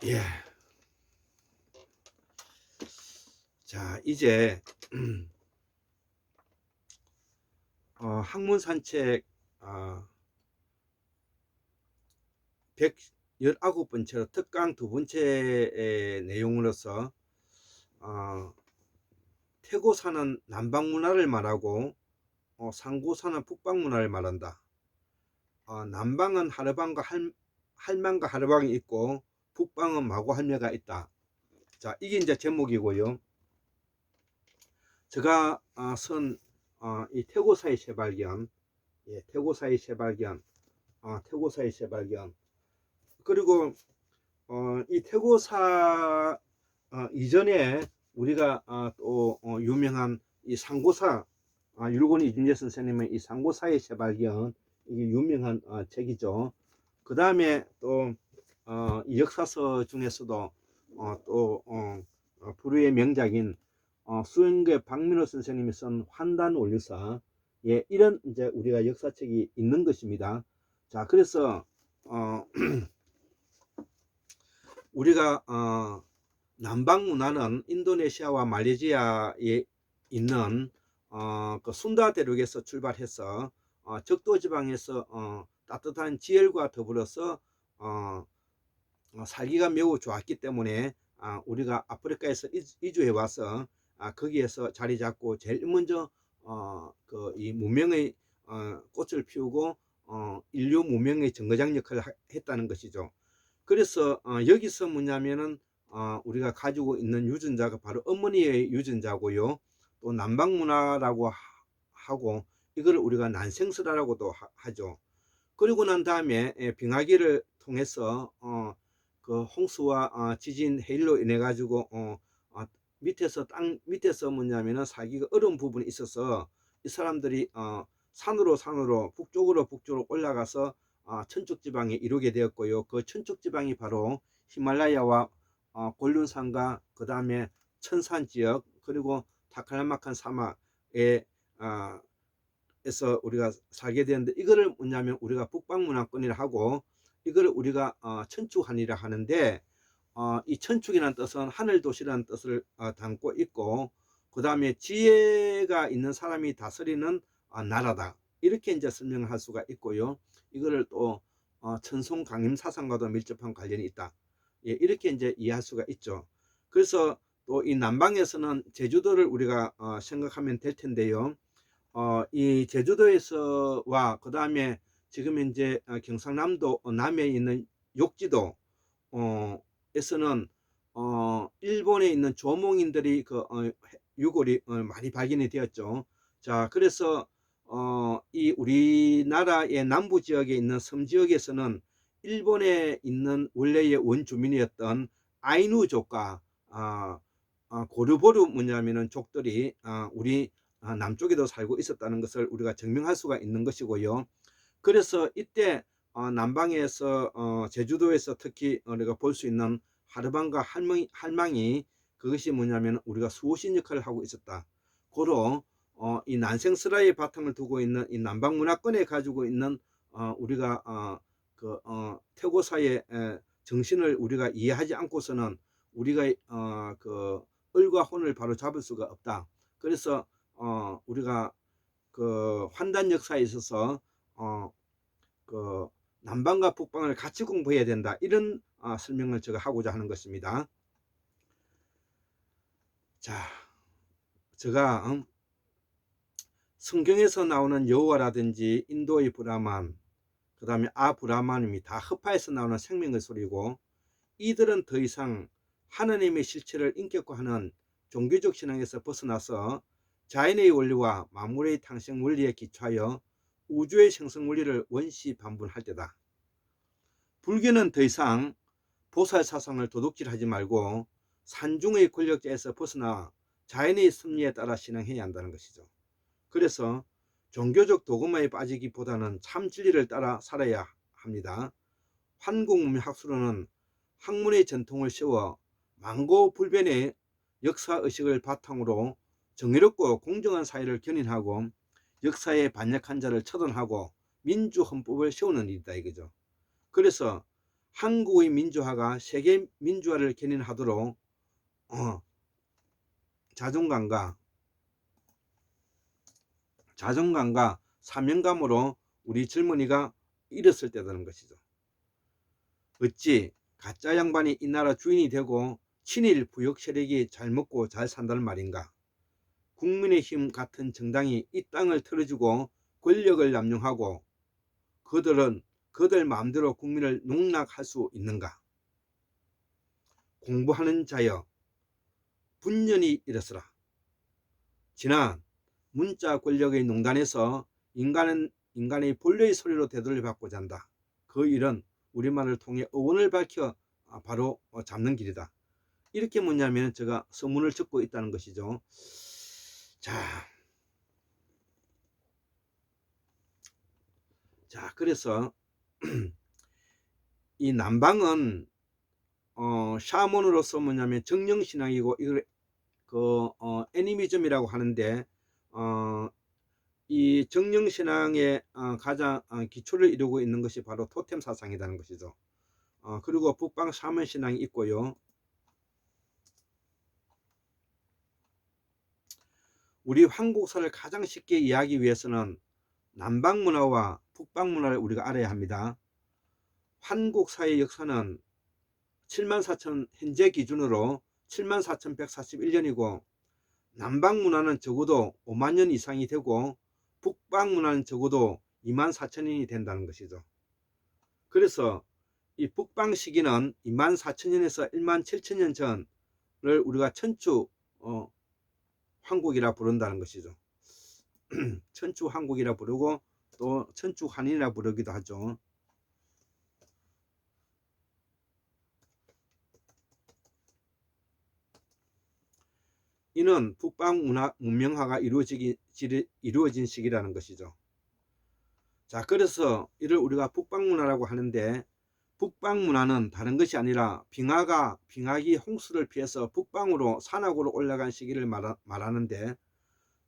예. 자, 이제 학문 산책 119번째로 특강 두 번째 내용으로서 태고사는 남방 문화를 말하고 상고사는 북방 문화를 말한다. 남방은 하르방과 할망과 하르방이 있고 북방은 마고 할매가 있다. 자, 이게 이제 제목이고요. 제가 이 태고사의 재발견, 예, 태고사의 재발견, 태고사의 재발견. 그리고 이 태고사 이전에 우리가 또 유명한 이 상고사, 율곤 이준재 선생님의 이 상고사의 재발견, 이게 유명한 책이죠. 그 다음에 또 이 역사서 중에서도 또 불후의 명작인 수영계 박민호 선생님이 쓴 환단원류사, 예, 이런 이제 우리가 역사책이 있는 것입니다. 자, 그래서 우리가 남방 문화는 인도네시아와 말레이시아에 있는 그 순다 대륙에서 출발해서 적도 지방에서 따뜻한 지열과 더불어서 살기가 매우 좋았기 때문에 우리가 아프리카에서 이주해 와서 거기에서 자리 잡고 제일 먼저 그 이 문명의 꽃을 피우고 인류 문명의 정거장 역할을 했다는 것이죠. 그래서 여기서 뭐냐면은 우리가 가지고 있는 유전자가 바로 어머니의 유전자고요. 또 남방 문화라고 하고 이걸 우리가 난생설화라고도 하죠. 그리고 난 다음에 빙하기를 통해서 그 홍수와 지진 해일로 인해 가지고 밑에서 땅 밑에서 뭐냐면은 살기가 어려운 부분이 있어서 이 사람들이 산으로 북쪽으로 올라가서 천축 지방에 이루게 되었고요. 그 천축 지방이 바로 히말라야와 곤륜산과 그 다음에 천산 지역 그리고 타클라마칸 사막에 에서 우리가 살게 되는데, 이거를 뭐냐면 우리가 북방 문화권이라 하고 이거를 우리가 천축한이라 하는데, 이 천축이라는 뜻은 하늘 도시라는 뜻을 담고 있고, 그 다음에 지혜가 있는 사람이 다스리는 나라다, 이렇게 이제 설명을 할 수가 있고요. 이거를 또 천송 강림 사상과도 밀접한 관련이 있다, 예, 이렇게 이제 이해할 수가 있죠. 그래서 또 이 남방에서는 제주도를 우리가 생각하면 될 텐데요. 이 제주도에서와 그 다음에 지금 현재 경상남도 남해에 있는 욕지도 에서는 일본에 있는 조몽인들이 그 유골이 많이 발견이 되었죠. 자, 그래서 이 우리나라의 남부 지역에 있는 섬 지역에서는 일본에 있는 원래의 원주민이었던 아이누족과 고르보르 뭐냐면은 족들이 우리 남쪽에도 살고 있었다는 것을 우리가 증명할 수가 있는 것이고요. 그래서 이때 남방에서 제주도에서 특히 우리가 볼 수 있는 하르방과 할망이 그것이 뭐냐면 우리가 수호신 역할을 하고 있었다. 고로 이 난생스라의 바탕을 두고 있는 이 남방 문화권에 가지고 있는 우리가 그 태고사의 정신을 우리가 이해하지 않고서는 우리가 그 을과 혼을 바로 잡을 수가 없다. 그래서 우리가 그 환단 역사에 있어서 그 남방과 북방을 같이 공부해야 된다, 이런 설명을 제가 하고자 하는 것입니다. 자, 제가 성경에서 나오는 여호와라든지 인도의 브라만, 그 다음에 아브라만임이 다 흡하에서 나오는 생명의 소리고, 이들은 더 이상 하나님의 실체를 인격화하는 종교적 신앙에서 벗어나서 자연의 원리와 만물의 탄생 원리에 기초하여 우주의 생성 원리를 원시 반분할 때다. 불교는 더 이상 보살 사상을 도둑질하지 말고 산중의 권력자에서 벗어나 자연의 섭리에 따라 신앙해야 한다는 것이죠. 그래서 종교적 도그마에 빠지기보다는 참 진리를 따라 살아야 합니다. 한국문명학술로는 학문의 전통을 세워 만고불변의 역사의식을 바탕으로 정의롭고 공정한 사회를 견인하고 역사에 반역한 자를 처단하고 민주헌법을 세우는 일이다, 이거죠. 그래서 한국의 민주화가 세계 민주화를 견인하도록 자존감과 사명감으로 우리 젊은이가 일었을 때라는 것이죠. 어찌 가짜 양반이 이 나라 주인이 되고 친일 부역 세력이 잘 먹고 잘 산다는 말인가. 국민의힘 같은 정당이 이 땅을 털어주고 권력을 남용하고 그들 마음대로 국민을 농락할 수 있는가. 공부하는 자여 분연히 일어서라. 지난 문자 권력의 농단에서 인간의 본래의 소리로 되돌려 받고자 한다. 그 일은 우리말을 통해 어원을 밝혀 바로 잡는 길이다. 이렇게 뭐냐면 제가 서문을 적고 있다는 것이죠. 자 그래서 이 남방은 샤먼으로서 뭐냐면 정령신앙이고 이걸 애니미즘이라고 하는데 이 정령신앙의 가장 기초를 이루고 있는 것이 바로 토템 사상이라는 것이죠. 그리고 북방 샤먼신앙이 있고요. 우리 한국사를 가장 쉽게 이해하기 위해서는 남방 문화와 북방 문화를 우리가 알아야 합니다. 한국사의 역사는 74,000 현재 기준으로 74,141년이고 남방 문화는 적어도 5만 년 이상이 되고 북방 문화는 적어도 24,000년이 된다는 것이죠. 그래서 이 북방 시기는 24,000년에서 17,000년 전을 우리가 천추 황국이라 부른다는 것이죠. 천추 황국이라 부르고 또 천추 한인이라 부르기도 하죠. 이는 북방 문명화가 이루어진 시기라는 것이죠. 자, 그래서 이를 우리가 북방 문화라고 하는데 북방 문화는 다른 것이 아니라 빙하기 홍수를 피해서 북방으로 산악으로 올라간 시기를 말하는데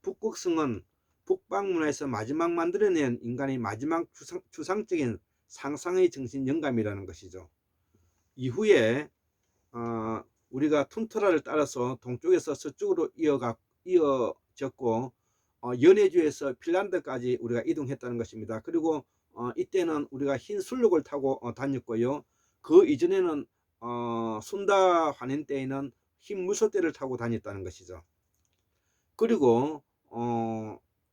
북극성은 북방 문화에서 마지막 만들어낸 인간의 마지막 추상적인 상상의 정신 영감이라는 것이죠. 이후에 우리가 툰트라를 따라서 동쪽에서 서쪽으로 이어졌고 연해주에서 핀란드까지 우리가 이동했다는 것입니다. 그리고 이때는 우리가 흰 순록을 타고 다녔고요. 그 이전에는 순다 환인 때에는 흰 무소대를 타고 다녔다는 것이죠. 그리고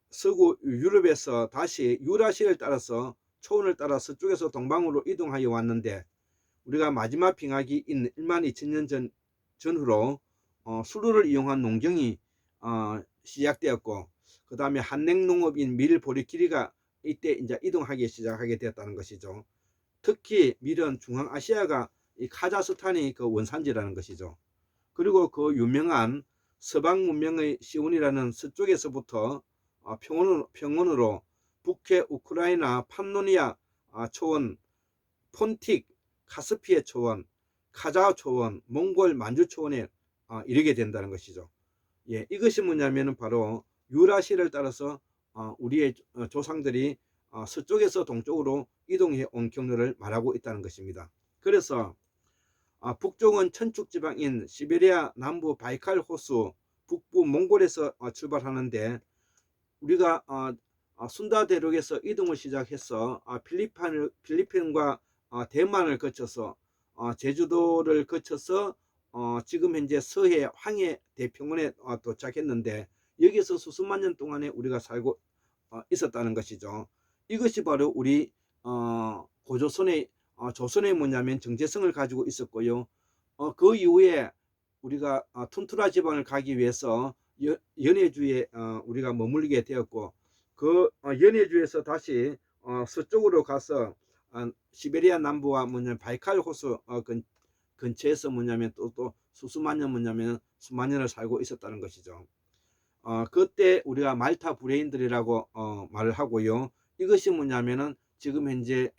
서구 유럽에서 다시 유라시를 따라서 초원을 따라 서쪽에서 동방으로 이동하여 왔는데 우리가 마지막 빙하기인 12,000년 전후로 수로를 이용한 농경이 시작되었고 그 다음에 한냉농업인 밀 보리끼리가 이때 이제 이동하기 시작하게 되었다는 것이죠. 특히 밀은 중앙아시아가 이 카자흐스탄이 그 원산지라는 것이죠. 그리고 그 유명한 서방 문명의 시온이라는 서쪽에서부터 평원으로 북해 우크라이나 판노니아 초원, 폰틱, 카스피해 초원, 카자흐 초원, 몽골 만주 초원에 이르게 된다는 것이죠. 예, 이것이 뭐냐면 바로 유라시를 따라서 우리의 조상들이 서쪽에서 동쪽으로 이동해 온 경로를 말하고 있다는 것입니다. 그래서 북쪽은 천축지방인 시베리아 남부 바이칼 호수, 북부 몽골에서 출발하는데 우리가 순다 대륙에서 이동을 시작해서 필리핀과 대만을 거쳐서 제주도를 거쳐서 지금 현재 서해 황해 대평원에 도착했는데 여기서 수십만 년 동안에 우리가 살고 있었다는 것이죠. 이것이 바로 우리 고조선의 조선의 뭐냐면 정체성을 가지고 있었고요. 그 이후에 우리가 툰트라 지방을 가기 위해서 연해주에 우리가 머물게 되었고 그 연해주에서 다시 서쪽으로 가서 시베리아 남부와 뭐냐면 바이칼 호수 근처에서 뭐냐면 또 수수만 년 뭐냐면 수만 년을 살고 있었다는 것이죠. 그때 우리가 말타 브레인들이라고 말을 하고요. 이것이 뭐냐면은 지금 현재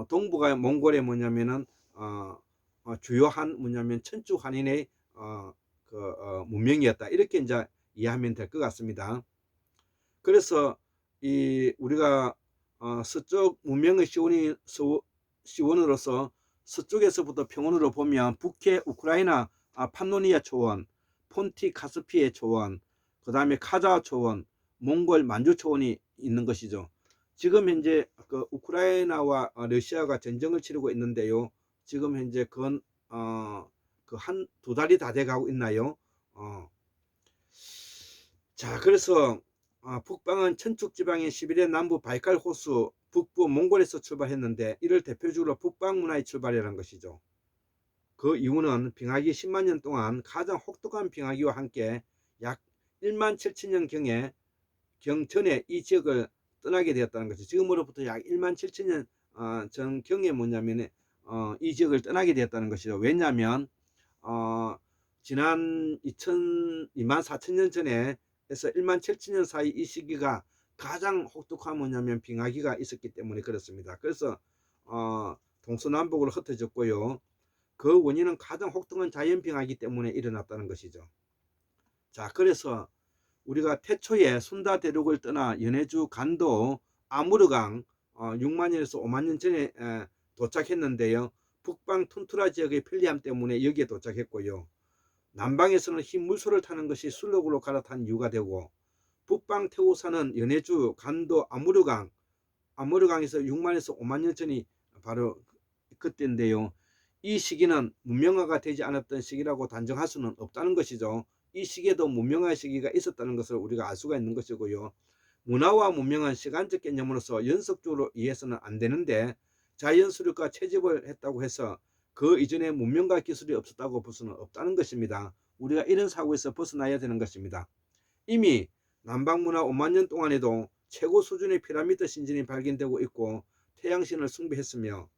동북아 몽골에 뭐냐면은 주요한 뭐냐면 천추 한인의 문명이었다. 이렇게 이제 이해하면 될 것 같습니다. 그래서 이 우리가 서쪽 문명의 시원으로서 서쪽에서부터 평원으로 보면 북해 우크라이나 판노니아 초원, 폰티 카스피해 초원, 그 다음에 카자 초원, 몽골 만주 초원이 있는 것이죠. 지금 현재 그 우크라이나와 러시아가 전쟁을 치르고 있는데요. 지금 현재 그 한 두 달이 다 돼가고 있나요? 자, 그래서 북방은 천축지방인 시베리아 남부 바이칼 호수, 북부 몽골에서 출발했는데 이를 대표적으로 북방 문화의 출발이라는 것이죠. 그 이유는 빙하기 10만 년 동안 가장 혹독한 빙하기와 함께 약 1만 7천 년 경전에 이 지역을 떠나게 되었다는 것이죠. 지금으로부터 약 1만 7천 년 전경에 뭐냐면 이 지역을 떠나게 되었다는 것이죠. 왜냐하면 지난 2만 4천 년 전에 해서 1만 7천 년 사이 이 시기가 가장 혹독한 뭐냐면 빙하기가 있었기 때문에 그렇습니다. 그래서 동서남북으로 흩어졌고요. 그 원인은 가장 혹독한 자연 빙하기 때문에 일어났다는 것이죠. 자, 그래서 우리가 태초에 순다 대륙을 떠나 연해주 간도 아무르강 6만 년에서 5만 년 전에 도착했는데요. 북방 툰투라 지역의 편리함 때문에 여기에 도착했고요. 남방에서는 흰 물소를 타는 것이 순록으로 갈아탄 이유가 되고, 북방 태우사는 연해주 간도 아무르강에서 6만에서 5만 년 전이 바로 그때인데요. 이 시기는 문명화가 되지 않았던 시기라고 단정할 수는 없다는 것이죠. 이 시기에도 문명화의 시기가 있었다는 것을 우리가 알 수가 있는 것이고요. 문화와 문명은 시간적 개념으로서 연속적으로 이해해서는 안 되는데, 자연수력과 채집을 했다고 해서 그 이전에 문명과 기술이 없었다고 볼 수는 없다는 것입니다. 우리가 이런 사고에서 벗어나야 되는 것입니다. 이미 남방문화 5만 년 동안에도 최고 수준의 피라미드 신전이 발견되고 있고 태양신을 숭배했으며,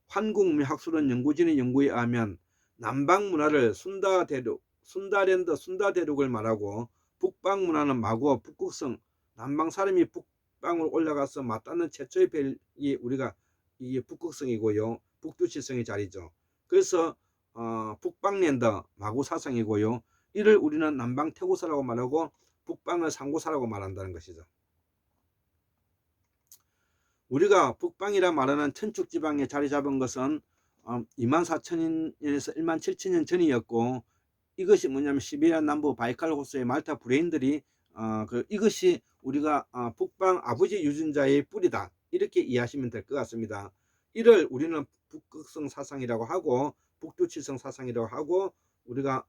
한국 학술원 연구진의 연구에 의하면 남방 문화를 순다랜드 순다대륙을 말하고, 북방 문화는 마고 북극성, 남방 사람이 북방으로 올라가서 맞닿는 최초의 별이 우리가 이게 북극성이고요. 북두칠성의 자리죠. 그래서 북방랜드 마고 사상이고요. 이를 우리는 남방 태고사라고 말하고 북방을 상고사라고 말한다는 것이죠. 우리가 북방이라 말하는 천축지방에 자리 잡은 것은 2만 4천 년에서 1만 7천 년 전이었고, 이것이 뭐냐면 시베리아 남부 바이칼 호수의 말타 브레인들이 이것이 우리가 북방 아버지 유전자의 뿌리다, 이렇게 이해하시면 될 것 같습니다. 이를 우리는 북극성 사상이라고 하고 북두칠성 사상이라고 하고, 우리가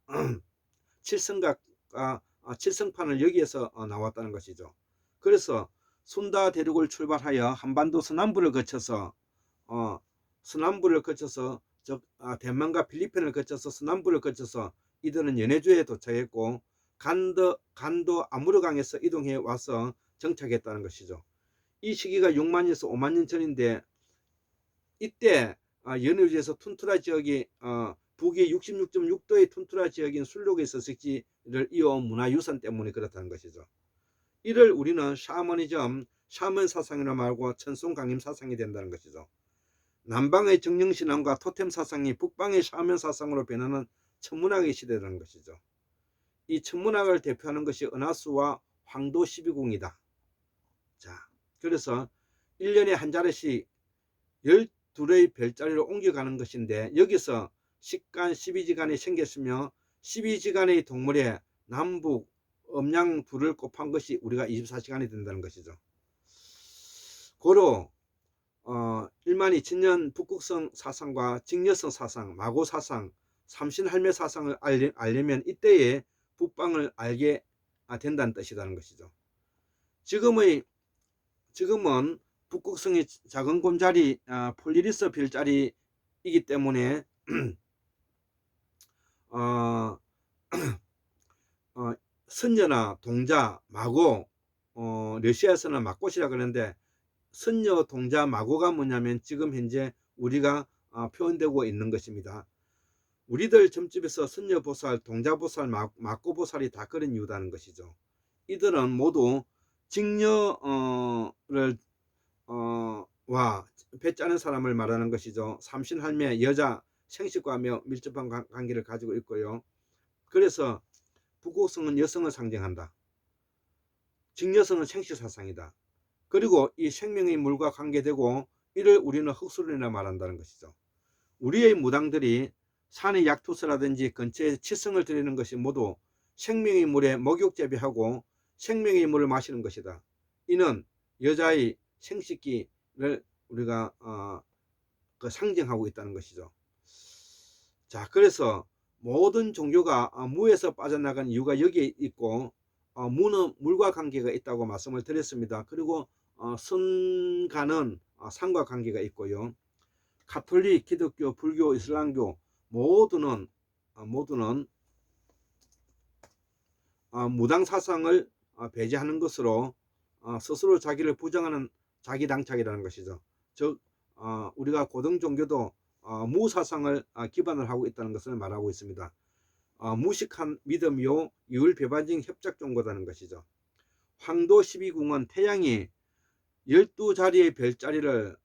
칠성판을 여기에서 나왔다는 것이죠. 그래서 순다 대륙을 출발하여 한반도 서남부를 거쳐서 대만과 필리핀을 거쳐서 서남부를 거쳐서 이들은 연해주에 도착했고, 간도 아무르강에서 이동해 와서 정착했다는 것이죠. 이 시기가 6만에서 5만 년 전인데, 이때 연해주에서 툰투라 지역이 북위 66.6도의 툰투라 지역인 순록에서 석지를 이어온 문화유산 때문에 그렇다는 것이죠. 이를 우리는 샤먼 사상이라 말하고 천송강림 사상이 된다는 것이죠. 남방의 정령신앙과 토템 사상이 북방의 샤먼 사상으로 변하는 천문학의 시대라는 것이죠. 이 천문학을 대표하는 것이 은하수와 황도 12궁이다. 자, 그래서 1년에 한 자리씩 12의 별자리로 옮겨가는 것인데, 여기서 식간 12지간이 생겼으며 12지간의 동물의 남북 음양 둘을 곱한 것이 우리가 24시간이 된다는 것이죠. 고로 1만 2천 년 북극성 사상과 직녀성 사상, 마고 사상, 삼신할매 사상을 알려면 이때에 북방을 알게 된다는 뜻이라는 것이죠. 지금은 북극성이 작은 곰자리 폴리리스 별자리이기 때문에 선녀나 동자, 마고, 러시아에서는 막꽃이라 그러는데, 선녀, 동자, 마고가 뭐냐면 지금 현재 우리가 표현되고 있는 것입니다. 우리들 점집에서 선녀보살, 동자보살, 마고보살이 다 그런 이유라는 것이죠. 이들은 모두 직녀를 와 배짜는 사람을 말하는 것이죠. 삼신할매, 여자 생식과 밀접한 관계를 가지고 있고요. 그래서 북극성은 여성을 상징한다. 직녀성은 생식사상이다. 그리고 이 생명의 물과 관계되고, 이를 우리는 흑술이라 말한다는 것이죠. 우리의 무당들이 산의 약투서라든지 근처에 치성을 드리는 것이 모두 생명의 물에 목욕 재배하고 생명의 물을 마시는 것이다. 이는 여자의 생식기를 우리가 상징하고 있다는 것이죠. 자, 그래서 모든 종교가 무에서 빠져나간 이유가 여기에 있고, 무는 물과 관계가 있다고 말씀을 드렸습니다. 그리고 선가는 산과 관계가 있고요. 가톨릭, 기독교, 불교, 이슬람교 모두는 무당 사상을 배제하는 것으로 스스로 자기를 부정하는 자기당착이라는 것이죠. 즉 우리가 고등 종교도 무사상을 기반을 하고 있다는 것을 말하고 있습니다. 무식한 믿음이요 유율배반적 협작종교다는 것이죠. 황도 12궁은 태양이 12자리의 별자리를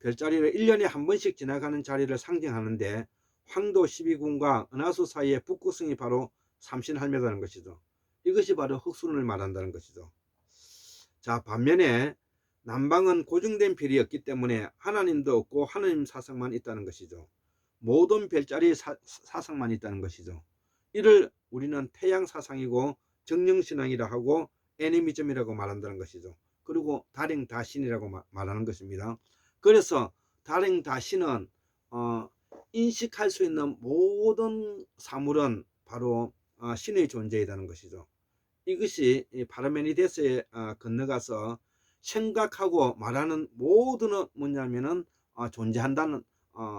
1년에 한 번씩 지나가는 자리를 상징하는데, 황도 12궁과 은하수 사이의 북극성이 바로 삼신할매다는 것이죠. 이것이 바로 흑순을 말한다는 것이죠. 자, 반면에 남방은 고정된 별이었기 때문에 하나님도 없고 하나님 사상만 있다는 것이죠. 모든 별자리 사상만 있다는 것이죠. 이를 우리는 태양 사상이고 정령신앙이라 하고 애니미즘이라고 말한다는 것이죠. 그리고 다랭다신이라고 말하는 것입니다. 그래서 다랭다신은 인식할 수 있는 모든 사물은 바로 신의 존재이라는 것이죠. 이것이 파르메니데스에 건너가서 생각하고 말하는 모두는 뭐냐면은 존재한다는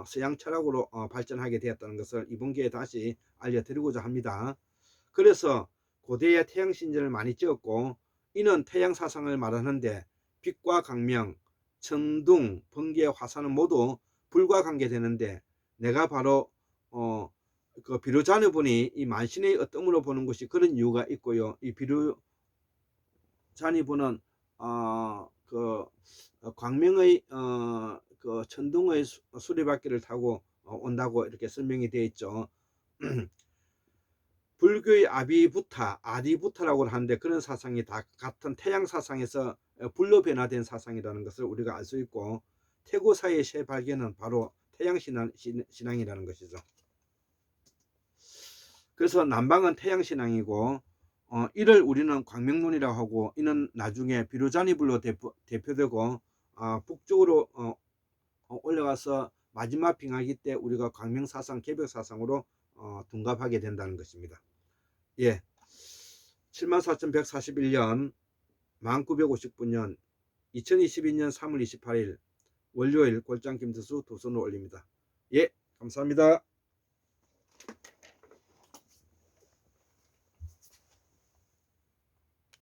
서양 철학으로 발전하게 되었다는 것을 이번 기회에 다시 알려드리고자 합니다. 그래서 고대의 태양 신전을 많이 지었고, 이는 태양 사상을 말하는데 빛과 강명, 천둥, 번개, 화산은 모두 불과 관계되는데, 내가 바로 그 비루자니분이 이 만신의 어떤 으로 보는 것이 그런 이유가 있고요. 이 비루자니분은 그 광명의 그 천둥의 수레바퀴를 타고 온다고 이렇게 설명이 되어 있죠. 불교의 아디부타라고 하는데, 그런 사상이 다 같은 태양 사상에서 불로 변화된 사상이라는 것을 우리가 알 수 있고, 태고사의 새 발견은 바로 태양 신앙이라는 것이죠. 그래서 남방은 태양 신앙이고, 이를 우리는 광명론이라고 하고, 이는 나중에 비루자니불로 대표되고 북쪽으로 올라가서 마지막 빙하기 때 우리가 광명사상, 개벽사상으로 둔갑하게 된다는 것입니다. 예, 74,141년 1959년 2022년 3월 28일 월요일 골장 김두수 도선을 올립니다. 예, 감사합니다.